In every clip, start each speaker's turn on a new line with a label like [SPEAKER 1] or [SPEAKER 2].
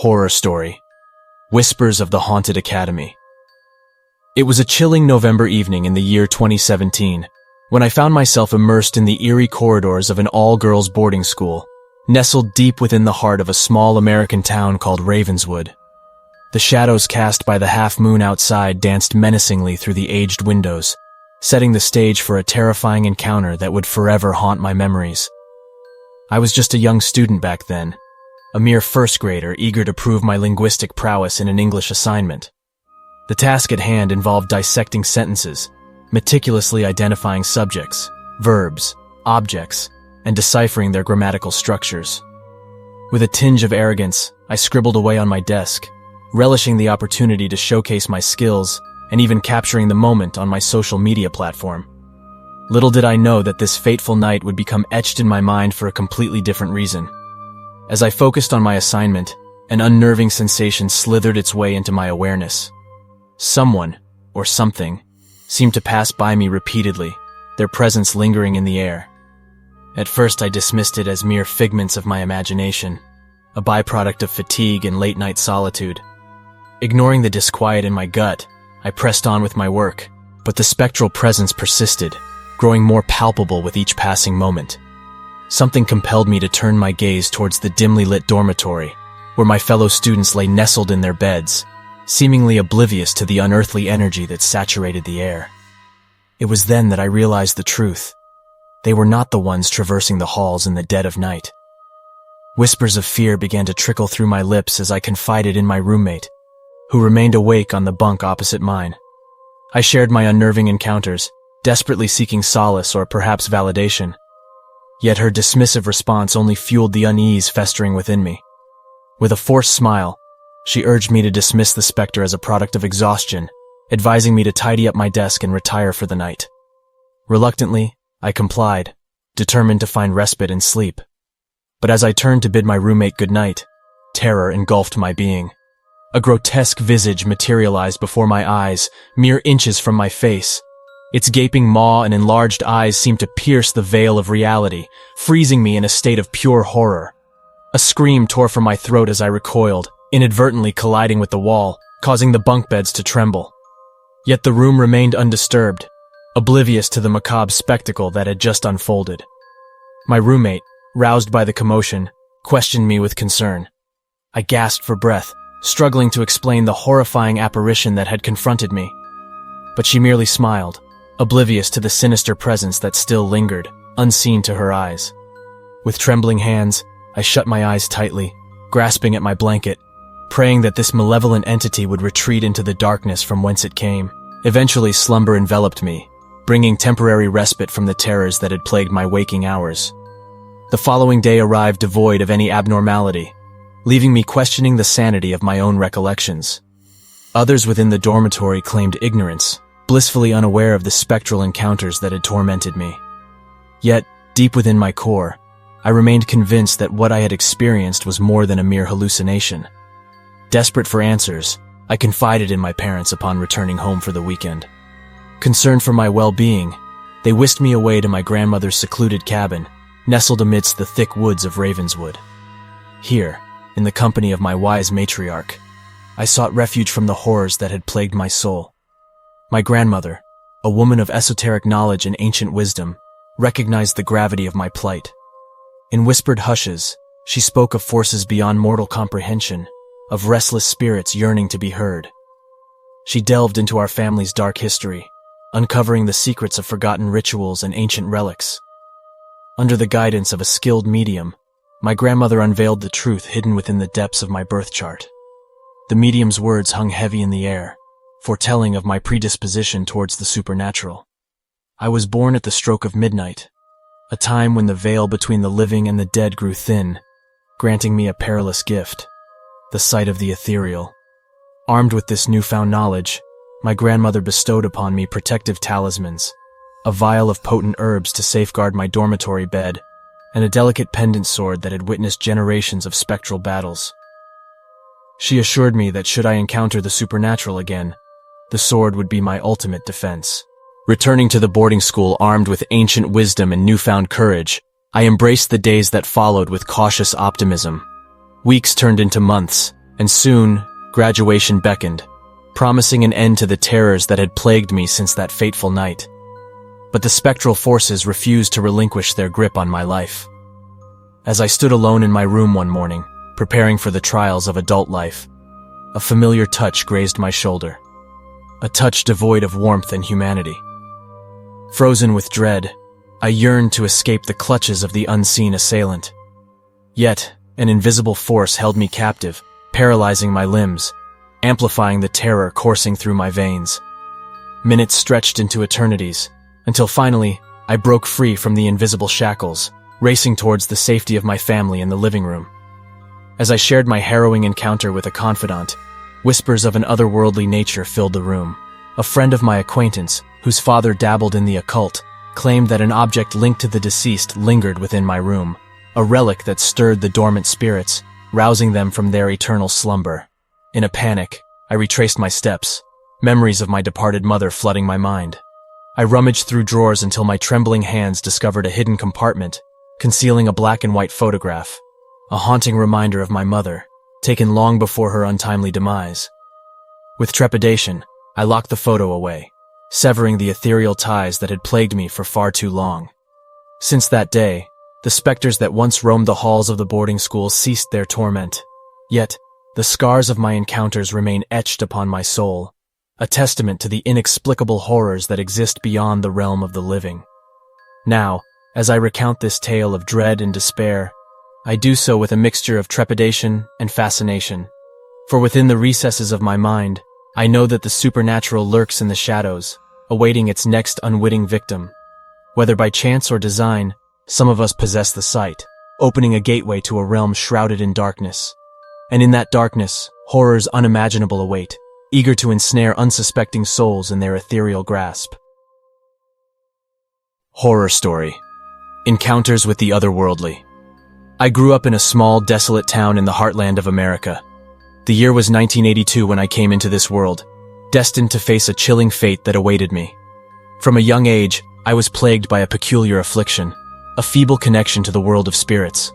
[SPEAKER 1] horror story, Whispers of the Haunted Academy. It was a chilling November evening in the year 2017 when I found myself immersed in the eerie corridors of an all-girls boarding school, nestled deep within the heart of a small American town called Ravenswood. The shadows cast by the half-moon outside danced menacingly through the aged windows, setting the stage for a terrifying encounter that would forever haunt my memories. I was just a young student back then, a mere first grader eager to prove my linguistic prowess in an English assignment. The task at hand involved dissecting sentences, meticulously identifying subjects, verbs, objects, and deciphering their grammatical structures. With a tinge of arrogance, I scribbled away on my desk, relishing the opportunity to showcase my skills and even capturing the moment on my social media platform. Little did I know that this fateful night would become etched in my mind for a completely different reason. As I focused on my assignment, an unnerving sensation slithered its way into my awareness. Someone, or something, seemed to pass by me repeatedly, their presence lingering in the air. At first I dismissed it as mere figments of my imagination, a byproduct of fatigue and late-night solitude. Ignoring the disquiet in my gut, I pressed on with my work, but the spectral presence persisted, growing more palpable with each passing moment. Something compelled me to turn my gaze towards the dimly lit dormitory, where my fellow students lay nestled in their beds, seemingly oblivious to the unearthly energy that saturated the air. It was then that I realized the truth. They were not the ones traversing the halls in the dead of night. Whispers of fear began to trickle through my lips as I confided in my roommate, who remained awake on the bunk opposite mine. I shared my unnerving encounters, desperately seeking solace or perhaps validation. Yet her dismissive response only fueled the unease festering within me. With a forced smile, she urged me to dismiss the specter as a product of exhaustion, advising me to tidy up my desk and retire for the night. Reluctantly, I complied, determined to find respite in sleep. But as I turned to bid my roommate goodnight, terror engulfed my being. A grotesque visage materialized before my eyes, mere inches from my face. Its gaping maw and enlarged eyes seemed to pierce the veil of reality, freezing me in a state of pure horror. A scream tore from my throat as I recoiled, inadvertently colliding with the wall, causing the bunk beds to tremble. Yet the room remained undisturbed, oblivious to the macabre spectacle that had just unfolded. My roommate, roused by the commotion, questioned me with concern. I gasped for breath, struggling to explain the horrifying apparition that had confronted me. But she merely smiled, oblivious to the sinister presence that still lingered, unseen to her eyes. With trembling hands, I shut my eyes tightly, grasping at my blanket, praying that this malevolent entity would retreat into the darkness from whence it came. Eventually, slumber enveloped me, bringing temporary respite from the terrors that had plagued my waking hours. The following day arrived devoid of any abnormality, leaving me questioning the sanity of my own recollections. Others within the dormitory claimed ignorance, blissfully unaware of the spectral encounters that had tormented me. Yet, deep within my core, I remained convinced that what I had experienced was more than a mere hallucination. Desperate for answers, I confided in my parents upon returning home for the weekend. Concerned for my well-being, they whisked me away to my grandmother's secluded cabin, nestled amidst the thick woods of Ravenswood. Here, in the company of my wise matriarch, I sought refuge from the horrors that had plagued my soul. My grandmother, a woman of esoteric knowledge and ancient wisdom, recognized the gravity of my plight. In whispered hushes, she spoke of forces beyond mortal comprehension, of restless spirits yearning to be heard. She delved into our family's dark history, uncovering the secrets of forgotten rituals and ancient relics. Under the guidance of a skilled medium, my grandmother unveiled the truth hidden within the depths of my birth chart. The medium's words hung heavy in the air, foretelling of my predisposition towards the supernatural. I was born at the stroke of midnight, a time when the veil between the living and the dead grew thin, granting me a perilous gift, the sight of the ethereal. Armed with this newfound knowledge, my grandmother bestowed upon me protective talismans, a vial of potent herbs to safeguard my dormitory bed, and a delicate pendant sword that had witnessed generations of spectral battles. She assured me that should I encounter the supernatural again, the sword would be my ultimate defense. Returning to the boarding school armed with ancient wisdom and newfound courage, I embraced the days that followed with cautious optimism. Weeks turned into months, And soon, graduation beckoned, promising an end to the terrors that had plagued me since that fateful night. But the spectral forces refused to relinquish their grip on my life. As I stood alone in my room one morning, preparing for the trials of adult life, a familiar touch grazed my shoulder. A touch devoid of warmth and humanity. Frozen with dread, I yearned to escape the clutches of the unseen assailant. Yet, an invisible force held me captive, paralyzing my limbs, amplifying the terror coursing through my veins. Minutes stretched into eternities, until finally, I broke free from the invisible shackles, racing towards the safety of my family in the living room. As I shared my harrowing encounter with a confidant, whispers of an otherworldly nature filled the room. A friend of my acquaintance, whose father dabbled in the occult, claimed that an object linked to the deceased lingered within my room, a relic that stirred the dormant spirits, rousing them from their eternal slumber. In a panic, I retraced my steps, memories of my departed mother flooding my mind. I rummaged through drawers until my trembling hands discovered a hidden compartment, concealing a black and white photograph, a haunting reminder of my mother, taken long before her untimely demise. With trepidation, I locked the photo away, severing the ethereal ties that had plagued me for far too long. Since that day, the specters that once roamed the halls of the boarding school ceased their torment. Yet, the scars of my encounters remain etched upon my soul, a testament to the inexplicable horrors that exist beyond the realm of the living. Now, as I recount this tale of dread and despair, I do so with a mixture of trepidation and fascination. For within the recesses of my mind, I know that the supernatural lurks in the shadows, awaiting its next unwitting victim. Whether by chance or design, some of us possess the sight, opening a gateway to a realm shrouded in darkness. And in that darkness, horrors unimaginable await, eager to ensnare unsuspecting souls in their ethereal grasp. Horror story. Encounters with the otherworldly. I grew up in a small, desolate town in the heartland of America. The year was 1982 when I came into this world, destined to face a chilling fate that awaited me. From a young age, I was plagued by a peculiar affliction, a feeble connection to the world of spirits.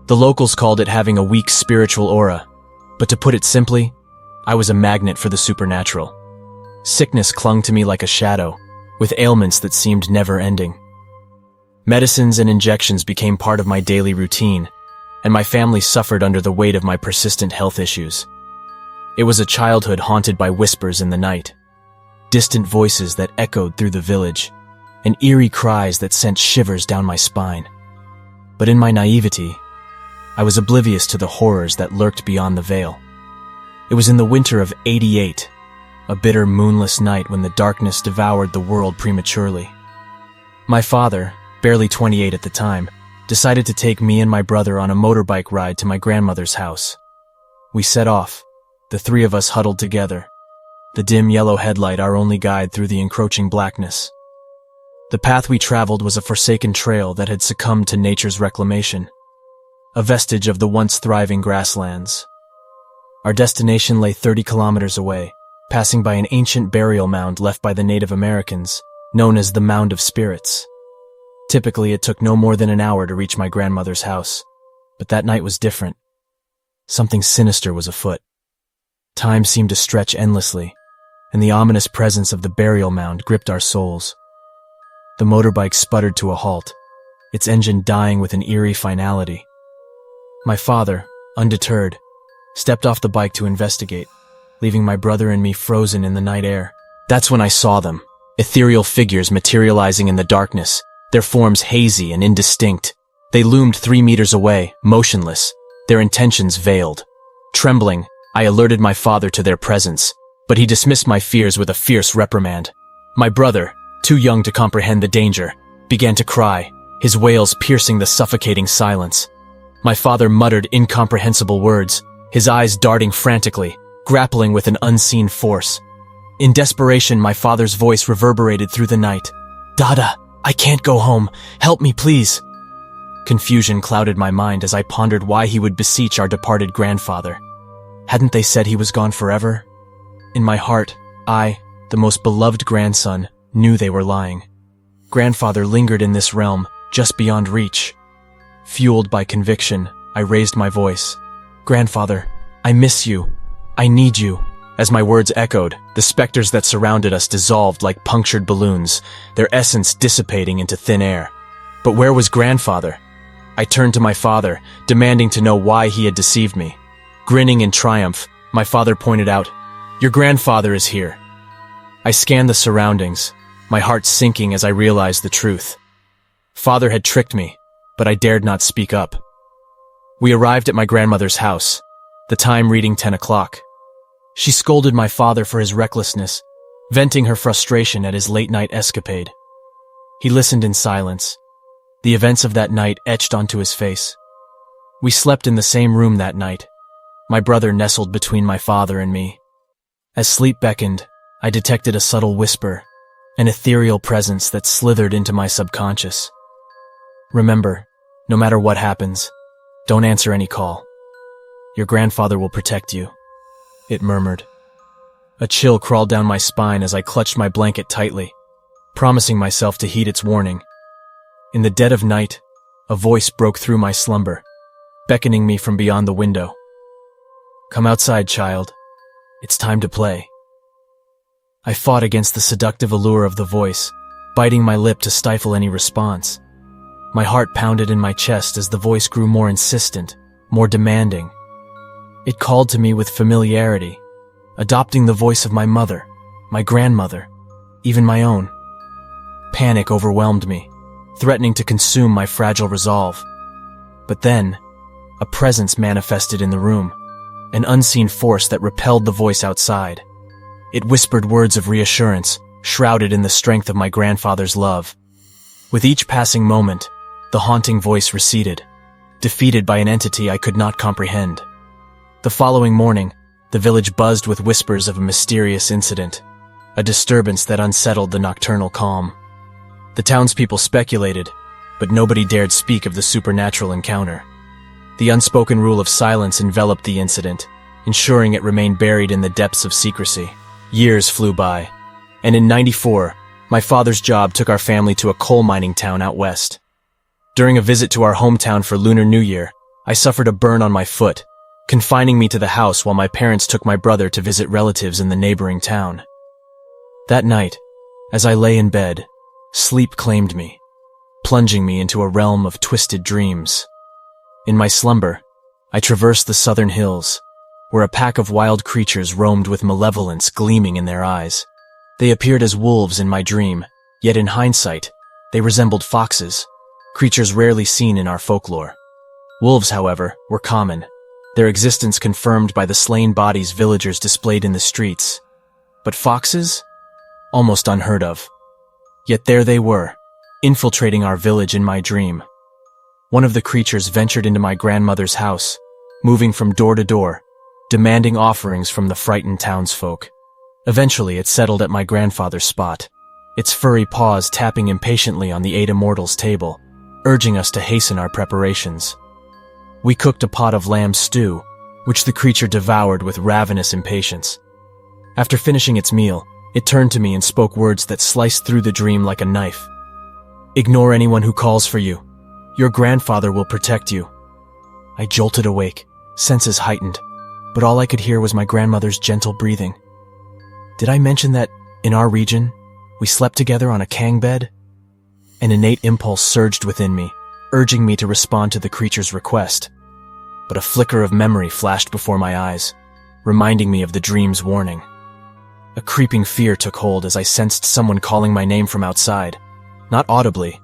[SPEAKER 1] The locals called it having a weak spiritual aura, but to put it simply, I was a magnet for the supernatural. Sickness clung to me like a shadow, with ailments that seemed never-ending. Medicines and injections became part of my daily routine, and my family suffered under the weight of my persistent health issues. It was a childhood haunted by whispers in the night, distant voices that echoed through the village, and eerie cries that sent shivers down my spine. But in my naivety, I was oblivious to the horrors that lurked beyond the veil. It was in the winter of '88, a bitter moonless night when the darkness devoured the world prematurely. My father, barely 28 at the time, decided to take me and my brother on a motorbike ride to my grandmother's house. We set off, the three of us huddled together, the dim yellow headlight our only guide through the encroaching blackness. The path we traveled was a forsaken trail that had succumbed to nature's reclamation, a vestige of the once thriving grasslands. Our destination lay 30 kilometers away, passing by an ancient burial mound left by the Native Americans, known as the Mound of Spirits. Typically, it took no more than an hour to reach my grandmother's house, but that night was different. Something sinister was afoot. Time seemed to stretch endlessly, and the ominous presence of the burial mound gripped our souls. The motorbike sputtered to a halt, its engine dying with an eerie finality. My father, undeterred, stepped off the bike to investigate, leaving my brother and me frozen in the night air. That's when I saw them, ethereal figures materializing in the darkness, their forms hazy and indistinct. They loomed 3 meters away, motionless, their intentions veiled. Trembling, I alerted my father to their presence, but he dismissed my fears with a fierce reprimand. My brother, too young to comprehend the danger, began to cry, his wails piercing the suffocating silence. My father muttered incomprehensible words, his eyes darting frantically, grappling with an unseen force. In desperation, my father's voice reverberated through the night. "Dada, I can't go home. Help me, please." Confusion clouded my mind as I pondered why he would beseech our departed grandfather. Hadn't they said he was gone forever? In my heart, I, the most beloved grandson, knew they were lying. Grandfather lingered in this realm, just beyond reach. Fueled by conviction, I raised my voice. "Grandfather, I miss you. I need you. As my words echoed, the specters that surrounded us dissolved like punctured balloons, their essence dissipating into thin air. But where was grandfather? I turned to my father, demanding to know why he had deceived me. Grinning in triumph, my father pointed out, "Your grandfather is here." I scanned the surroundings, my heart sinking as I realized the truth. Father had tricked me, but I dared not speak up. We arrived at my grandmother's house, the time reading 10 o'clock. She scolded my father for his recklessness, venting her frustration at his late-night escapade. He listened in silence, the events of that night etched onto his face. We slept in the same room that night, my brother nestled between my father and me. As sleep beckoned, I detected a subtle whisper, an ethereal presence that slithered into my subconscious. "Remember, no matter what happens, don't answer any call. Your grandfather will protect you," it murmured. A chill crawled down my spine as I clutched my blanket tightly, promising myself to heed its warning. In the dead of night, a voice broke through my slumber, beckoning me from beyond the window. "Come outside, child. It's time to play." I fought against the seductive allure of the voice, biting my lip to stifle any response. My heart pounded in my chest as the voice grew more insistent, more demanding. It called to me with familiarity, adopting the voice of my mother, my grandmother, even my own. Panic overwhelmed me, threatening to consume my fragile resolve. But then, a presence manifested in the room, an unseen force that repelled the voice outside. It whispered words of reassurance, shrouded in the strength of my grandfather's love. With each passing moment, the haunting voice receded, defeated by an entity I could not comprehend. The following morning, the village buzzed with whispers of a mysterious incident, a disturbance that unsettled the nocturnal calm. The townspeople speculated, but nobody dared speak of the supernatural encounter. The unspoken rule of silence enveloped the incident, ensuring it remained buried in the depths of secrecy. Years flew by, and in '94, my father's job took our family to a coal mining town out west. During a visit to our hometown for Lunar New Year, I suffered a burn on my foot, confining me to the house while my parents took my brother to visit relatives in the neighboring town. That night, as I lay in bed, sleep claimed me, plunging me into a realm of twisted dreams. In my slumber, I traversed the southern hills, where a pack of wild creatures roamed with malevolence gleaming in their eyes. They appeared as wolves in my dream, yet in hindsight, they resembled foxes, creatures rarely seen in our folklore. Wolves, however, were common, their existence confirmed by the slain bodies villagers displayed in the streets. But foxes? Almost unheard of. Yet there they were, infiltrating our village in my dream. One of the creatures ventured into my grandmother's house, moving from door to door, demanding offerings from the frightened townsfolk. Eventually, it settled at my grandfather's spot, its furry paws tapping impatiently on the eight immortals' table, urging us to hasten our preparations. We cooked a pot of lamb stew, which the creature devoured with ravenous impatience. After finishing its meal, it turned to me and spoke words that sliced through the dream like a knife. "Ignore anyone who calls for you. Your grandfather will protect you." I jolted awake, senses heightened, but all I could hear was my grandmother's gentle breathing. Did I mention that, in our region, we slept together on a kang bed? An innate impulse surged within me, urging me to respond to the creature's request. But a flicker of memory flashed before my eyes, reminding me of the dream's warning. A creeping fear took hold as I sensed someone calling my name from outside, not audibly,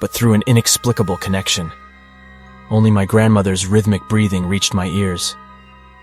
[SPEAKER 1] but through an inexplicable connection. Only my grandmother's rhythmic breathing reached my ears.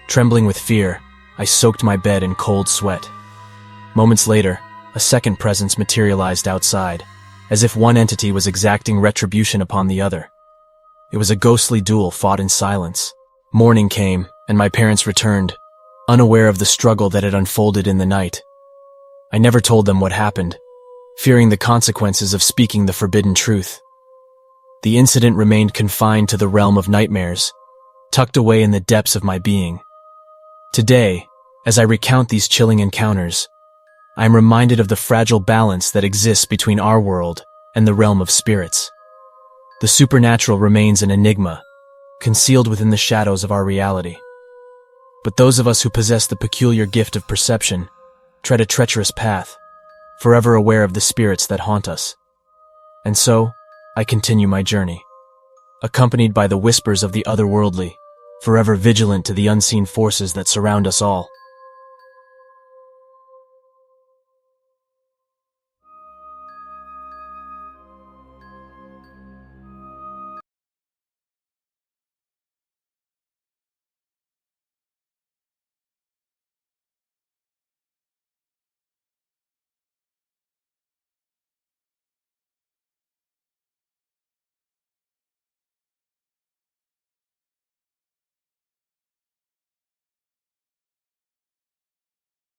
[SPEAKER 1] Trembling with fear, I soaked my bed in cold sweat. Moments later, a second presence materialized outside, as if one entity was exacting retribution upon the other. It was a ghostly duel fought in silence. Morning came, and my parents returned, unaware of the struggle that had unfolded in the night. I never told them what happened, fearing the consequences of speaking the forbidden truth. The incident remained confined to the realm of nightmares, tucked away in the depths of my being. Today, as I recount these chilling encounters, I am reminded of the fragile balance that exists between our world and the realm of spirits. The supernatural remains an enigma, concealed within the shadows of our reality. But those of us who possess the peculiar gift of perception tread a treacherous path, forever aware of the spirits that haunt us. And so, I continue my journey, accompanied by the whispers of the otherworldly, forever vigilant to the unseen forces that surround us all.